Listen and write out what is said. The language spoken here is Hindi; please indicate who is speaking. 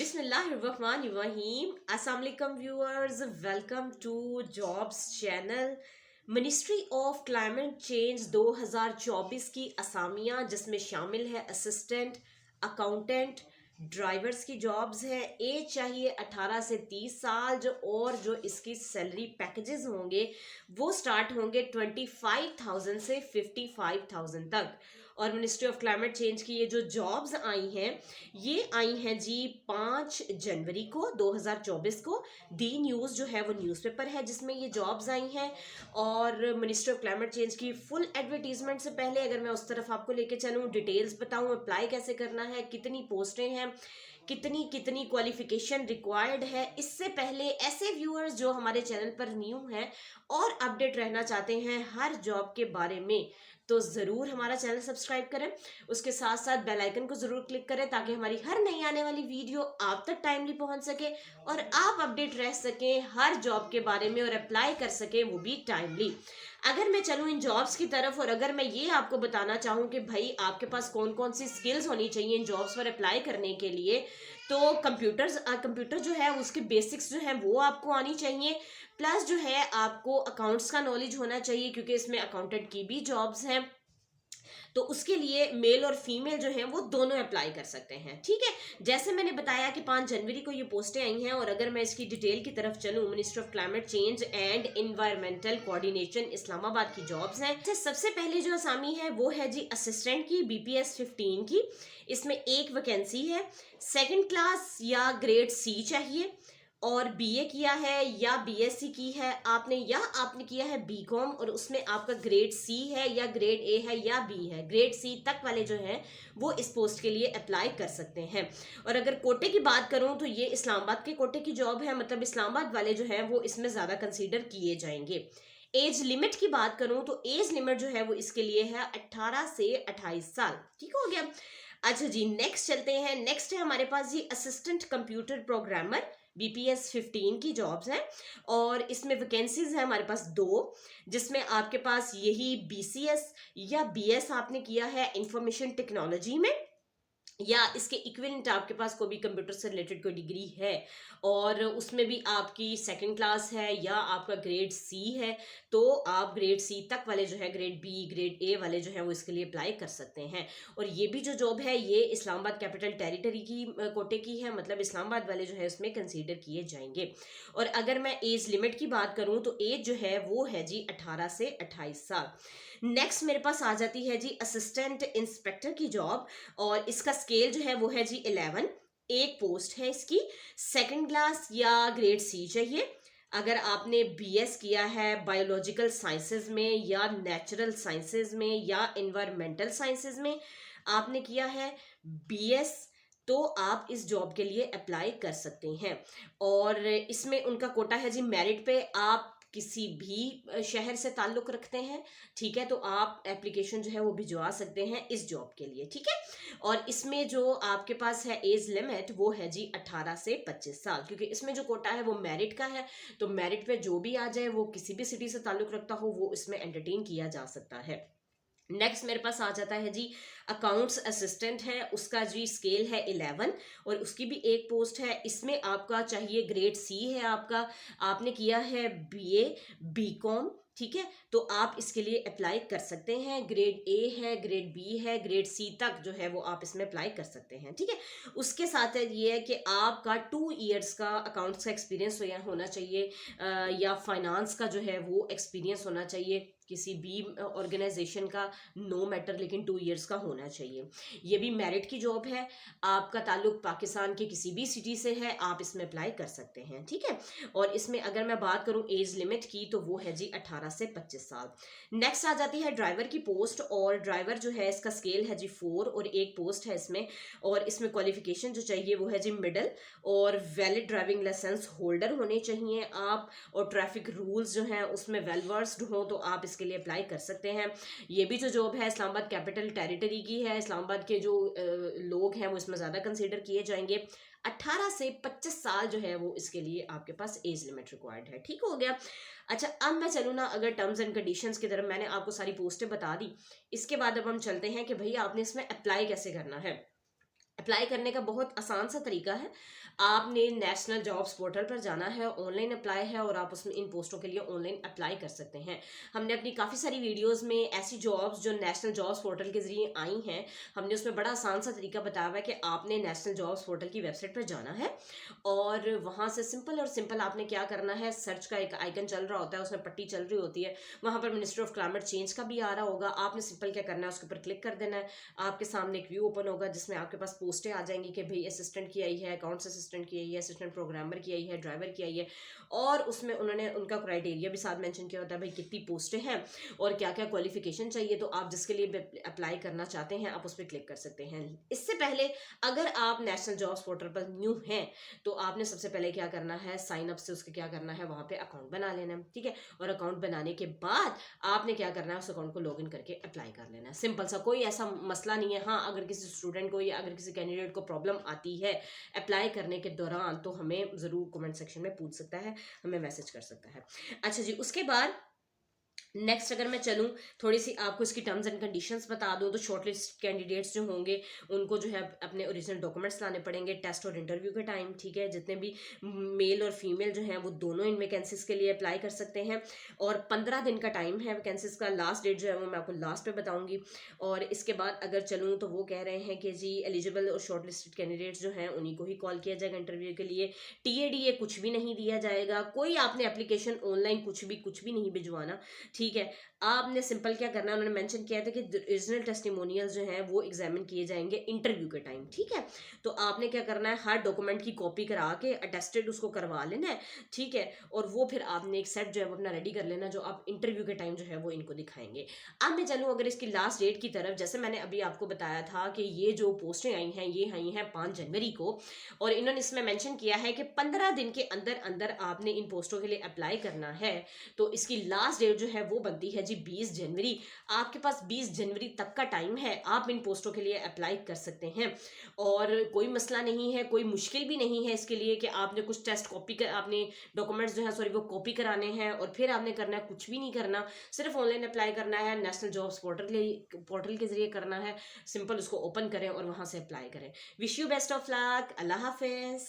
Speaker 1: बिस्मिल्लाहिर्रहमानिर्रहीम। अस्सलाम वालेकुम viewers, welcome to jobs channel. Ministry of climate change 2024 की असामियाँ जिसमें शामिल है असिस्टेंट, अकाउंटेंट, ड्राइवर्स की जॉब्स हैं। एज चाहिए 18 से 30 साल और जो इसकी सैलरी पैकेजेस होंगे वो स्टार्ट होंगे 25,000 से 55,000 तक। और मिनिस्ट्री ऑफ क्लाइमेट चेंज की ये जो जॉब्स आई हैं ये आई हैं जी 5 जनवरी को 2024 को। डी न्यूज़ जो है वो न्यूज़पेपर है जिसमें ये जॉब्स आई हैं। और मिनिस्ट्री ऑफ क्लाइमेट चेंज की फुल एडवर्टीजमेंट से पहले अगर मैं उस तरफ आपको लेके चलूँ, डिटेल्स बताऊँ, अप्लाई कैसे करना है, कितनी पोस्टें हैं, कितनी कितनी क्वालिफिकेशन रिक्वायर्ड है, इससे पहले ऐसे व्यूअर्स जो हमारे चैनल पर न्यू हैं और अपडेट रहना चाहते हैं हर जॉब के बारे में, तो ज़रूर हमारा चैनल सब्सक्राइब करें। उसके साथ साथ बेल आइकन को ज़रूर क्लिक करें ताकि हमारी हर नई आने वाली वीडियो आप तक टाइमली पहुंच सके और आप अपडेट रह सकें हर जॉब के बारे में और अप्लाई कर सकें वो भी टाइमली। अगर मैं चलूँ इन जॉब्स की तरफ और अगर मैं ये आपको बताना चाहूँ कि भाई आपके पास कौन कौन सी स्किल्स होनी चाहिए इन जॉब्स पर अप्लाई करने के लिए, तो कंप्यूटर जो है उसके बेसिक्स जो है वो आपको आनी चाहिए। प्लस जो है आपको अकाउंट्स का नॉलेज होना चाहिए क्योंकि इसमें अकाउंटेंट की भी जॉब्स हैं, तो उसके लिए मेल और फीमेल जो है वो दोनों अप्लाई कर सकते हैं। ठीक है, जैसे मैंने बताया कि 5 जनवरी को ये पोस्टें आई हैं और अगर मैं इसकी डिटेल की तरफ चलूँ, ministry of climate change and environmental coordination Islamabad की जॉब्स हैं। सबसे पहले जो असामी है वो है जी असिस्टेंट की, BPS 15 की। इसमें एक वैकेंसी है। सेकेंड क्लास या ग्रेड C चाहिए और BA किया है या BSc की है आपने, या आपने किया है BCom और उसमें आपका ग्रेड C है या ग्रेड A है या B है, ग्रेड C तक वाले जो हैं वो इस पोस्ट के लिए अप्लाई कर सकते हैं। और अगर कोटे की बात करूं तो ये इस्लामाबाद के कोटे की जॉब है, मतलब इस्लामाबाद वाले जो हैं वो इसमें ज़्यादा कंसीडर किए जाएंगे। एज लिमिट की बात करूं तो एज लिमिट जो है वो इसके लिए है 18 से 28 साल। ठीक हो गया। अच्छा जी, नेक्स्ट चलते हैं। नेक्स्ट है हमारे पास जी असिस्टेंट कंप्यूटर प्रोग्रामर, BPS 15 की जॉब्स हैं और इसमें वैकेंसीज है हमारे पास 2, जिसमें आपके पास यही BCS या BS आपने किया है इंफॉर्मेशन टेक्नोलॉजी में, या इसके इक्विवेलेंट आपके पास कोई भी कंप्यूटर से रिलेटेड कोई डिग्री है और उसमें भी आपकी सेकंड क्लास है या आपका ग्रेड C है, तो आप ग्रेड C तक वाले जो है, ग्रेड B ग्रेड A वाले जो है वो इसके लिए अप्लाई कर सकते हैं। और ये भी जो जॉब है ये इस्लामाबाद कैपिटल टेरिटरी की कोटे की है, मतलब इस्लामाबाद वाले जो है उसमें कंसीडर किए जाएंगे। और अगर मैं एज लिमिट की बात करूं तो एज जो है वो है जी 18 से 28 साल। नेक्स्ट मेरे पास आ जाती है जी असिस्टेंट इंस्पेक्टर की जॉब और इसका स्केल जो है वो है जी 11। एक पोस्ट है इसकी। सेकंड क्लास या ग्रेड C चाहिए। अगर आपने BS किया है बायोलॉजिकल साइंसेज में या नेचुरल साइंसेज में या इन्वायरमेंटल साइंसेज में आपने किया है BS, तो आप इस जॉब के लिए अप्लाई कर सकते हैं। और इसमें उनका कोटा है जी मेरिट पे। आप किसी भी शहर से ताल्लुक रखते हैं, ठीक है, तो आप एप्लीकेशन जो है वो भिजवा सकते हैं इस जॉब के लिए। ठीक है, और इसमें जो आपके पास है एज लिमिट वो है जी 18 से 25 साल, क्योंकि इसमें जो कोटा है वो मेरिट का है, तो मेरिट पे जो भी आ जाए वो किसी भी सिटी से ताल्लुक रखता हो वो इसमें एंटरटेन किया जा सकता है। नेक्स्ट मेरे पास आ जाता है जी अकाउंट्स असिस्टेंट है, उसका जी स्केल है 11 और उसकी भी एक पोस्ट है। इसमें आपका चाहिए ग्रेड C है आपका, आपने किया है BA BCom, ठीक है, तो आप इसके लिए अप्लाई कर सकते हैं। ग्रेड A है, ग्रेड B है, ग्रेड C तक जो है वो आप इसमें अप्लाई कर सकते हैं। ठीक है, उसके साथ ये है कि आपका 2 इयर्स का अकाउंट्स का एक्सपीरियंस होना चाहिए या फाइनेंस का जो है वो एक्सपीरियंस होना चाहिए किसी भी ऑर्गेनाइजेशन का, नो मैटर, लेकिन 2 इयर्स का होना चाहिए। ये भी मेरिट की जॉब है, आपका ताल्लुक पाकिस्तान के किसी भी सिटी से है, आप इसमें अप्लाई कर सकते हैं। ठीक है, और इसमें अगर मैं बात करूं एज लिमिट की तो वो है जी 18 से 25 साल। नेक्स्ट आ जाती है ड्राइवर की पोस्ट और ड्राइवर जो है इसका स्केल है जी 4 और एक पोस्ट है इसमें। और इसमें क्वालिफिकेशन जो चाहिए वो है जी मिडल और वैलिड ड्राइविंग लाइसेंस होल्डर होने चाहिए आप, और ट्रैफिक रूल्स जो हैं उसमें वेल वर्स्ड हो तो आप इसके लिए अप्लाई कर सकते हैं। ये भी जो जॉब है इस्लामाबाद कैपिटल टेरिटरी की है, इस्लामाबाद के जो लोग हैं वो इसमें ज़्यादा कंसीडर किए जाएंगे। 18 से 25 साल जो है वो इसके लिए आपके पास एज लिमिट रिक्वायर्ड है। ठीक हो गया। अच्छा, अब मैं चलूँ ना अगर टर्म्स एंड कंडीशंस की तरफ, मैंने आपको सारी पोस्टें बता दी, इसके बाद अब हम चलते हैं कि भैया आपने इसमें अप्लाई कैसे करना है। अप्लाई करने का बहुत आसान सा तरीका है। आपने नेशनल जॉब्स पोर्टल पर जाना है, ऑनलाइन अप्लाई है और आप उसमें इन पोस्टों के लिए ऑनलाइन अप्लाई कर सकते हैं। हमने अपनी काफ़ी सारी वीडियोस में ऐसी जॉब्स जो नेशनल जॉब्स पोर्टल के ज़रिए आई हैं, हमने उसमें बड़ा आसान सा तरीका बताया हुआ है कि आपने नेशनल जॉब्स पोर्टल की वेबसाइट पर जाना है और वहाँ से सिंपल और सिंपल आपने क्या करना है, सर्च का एक आइकन चल रहा होता है, उसमें पट्टी चल रही होती है, वहाँ पर मिनिस्ट्री ऑफ क्लाइमेट चेंज का भी आ रहा होगा। आपने सिंपल क्या करना है, उसके ऊपर क्लिक कर देना है। आपके सामने एक व्यू ओपन होगा जिसमें आपके पास पोस्टें आ जाएंगी कि भाई असिस्टेंट की आई है, अकाउंट्स असिस्टेंट की आई है, असिस्टेंट प्रोग्रामर की आई है, ड्राइवर की आई है, और उसमें उन्होंने उनका क्राइटेरिया भी साथ मेंशन किया होता है, भाई कितनी पोस्टें हैं और क्या क्या क्वालिफिकेशन चाहिए। तो आप जिसके लिए अप्लाई करना चाहते हैं आप उस पर क्लिक कर सकते हैं। इससे पहले अगर आप नेशनल जॉब्स पोर्टल पर न्यू हैं तो आपने सबसे पहले क्या करना है, साइन अप से उसके क्या करना है, वहां पे अकाउंट बना लेना है, ठीक है। और अकाउंट बनाने के बाद आपने क्या करना है, उस अकाउंट को लॉगिन करके अप्लाई कर लेना है। सिंपल सा, कोई ऐसा मसला नहीं है। हाँ, अगर किसी स्टूडेंट को या अगर किसी कैंडिडेट को प्रॉब्लम आती है अप्लाई करने के दौरान तो हमें ज़रूर कमेंट सेक्शन में पूछ सकता है, हमें मैसेज कर सकता है। अच्छा जी, उसके बाद नेक्स्ट अगर मैं चलूँ, थोड़ी सी आपको इसकी टर्म्स एंड कंडीशंस बता दूँ तो शॉर्टलिस्ट कैंडिडेट्स जो होंगे उनको जो है अपने ओरिजिनल डॉक्यूमेंट्स लाने पड़ेंगे टेस्ट और इंटरव्यू के टाइम, ठीक है। जितने भी मेल और फीमेल जो हैं वो दोनों इन वैकेंसीज के लिए अप्लाई कर सकते हैं और 15 दिन का टाइम है वैकेंसीज का। लास्ट डेट जो है वो मैं आपको लास्ट पे बताऊंगी। और इसके बाद अगर चलूँ तो वो कह रहे हैं कि जी एलिजिबल और शॉर्टलिस्टेड कैंडिडेट्स जो हैं उन्हीं को ही कॉल किया जाएगा इंटरव्यू के लिए। TADA कुछ भी नहीं दिया जाएगा, कोई आपने एप्लीकेशन ऑनलाइन कुछ भी नहीं भिजवाना, ठीक है। आपने सिंपल क्या करना है, उन्होंने मेंशन किया था कि ओरिजिनल टेस्टिमोनियल्स जो हैं वो एग्जामिन किए जाएंगे इंटरव्यू के टाइम, ठीक है। तो आपने क्या करना है, हर डॉक्यूमेंट की कॉपी करा के अटेस्टेड उसको करवा लेना है, ठीक है। और वो फिर आपने एक सेट जो है वो अपना रेडी कर लेना जो आप इंटरव्यू के टाइम जो है वो इनको दिखाएंगे। अब मैं चलूँ अगर इसकी लास्ट डेट की तरफ, जैसे मैंने अभी आपको बताया था कि ये जो पोस्टें आई हैं ये आई हैं 5 जनवरी को, और इन्होंने इसमें मेंशन किया है कि 15 दिन के अंदर अंदर आपने इन पोस्टों के लिए अप्लाई करना है। तो इसकी लास्ट डेट जो है वो बनती है जी 20 जनवरी। आपके पास 20 जनवरी तक का टाइम है, आप इन पोस्टों के लिए अप्लाई कर सकते हैं और कोई मसला नहीं है, कोई मुश्किल भी नहीं है इसके लिए कि आपने कुछ टेस्ट कॉपी कर, आपने डॉक्यूमेंट्स जो है सॉरी वो कॉपी कराने हैं और फिर आपने करना है, कुछ भी नहीं करना, सिर्फ ऑनलाइन अप्लाई करना है, नेशनल जॉब्स पोर्टल के जरिए करना है। सिंपल उसको ओपन करें और वहां से अप्लाई करें। Wish you best of luck, Allah Hafiz.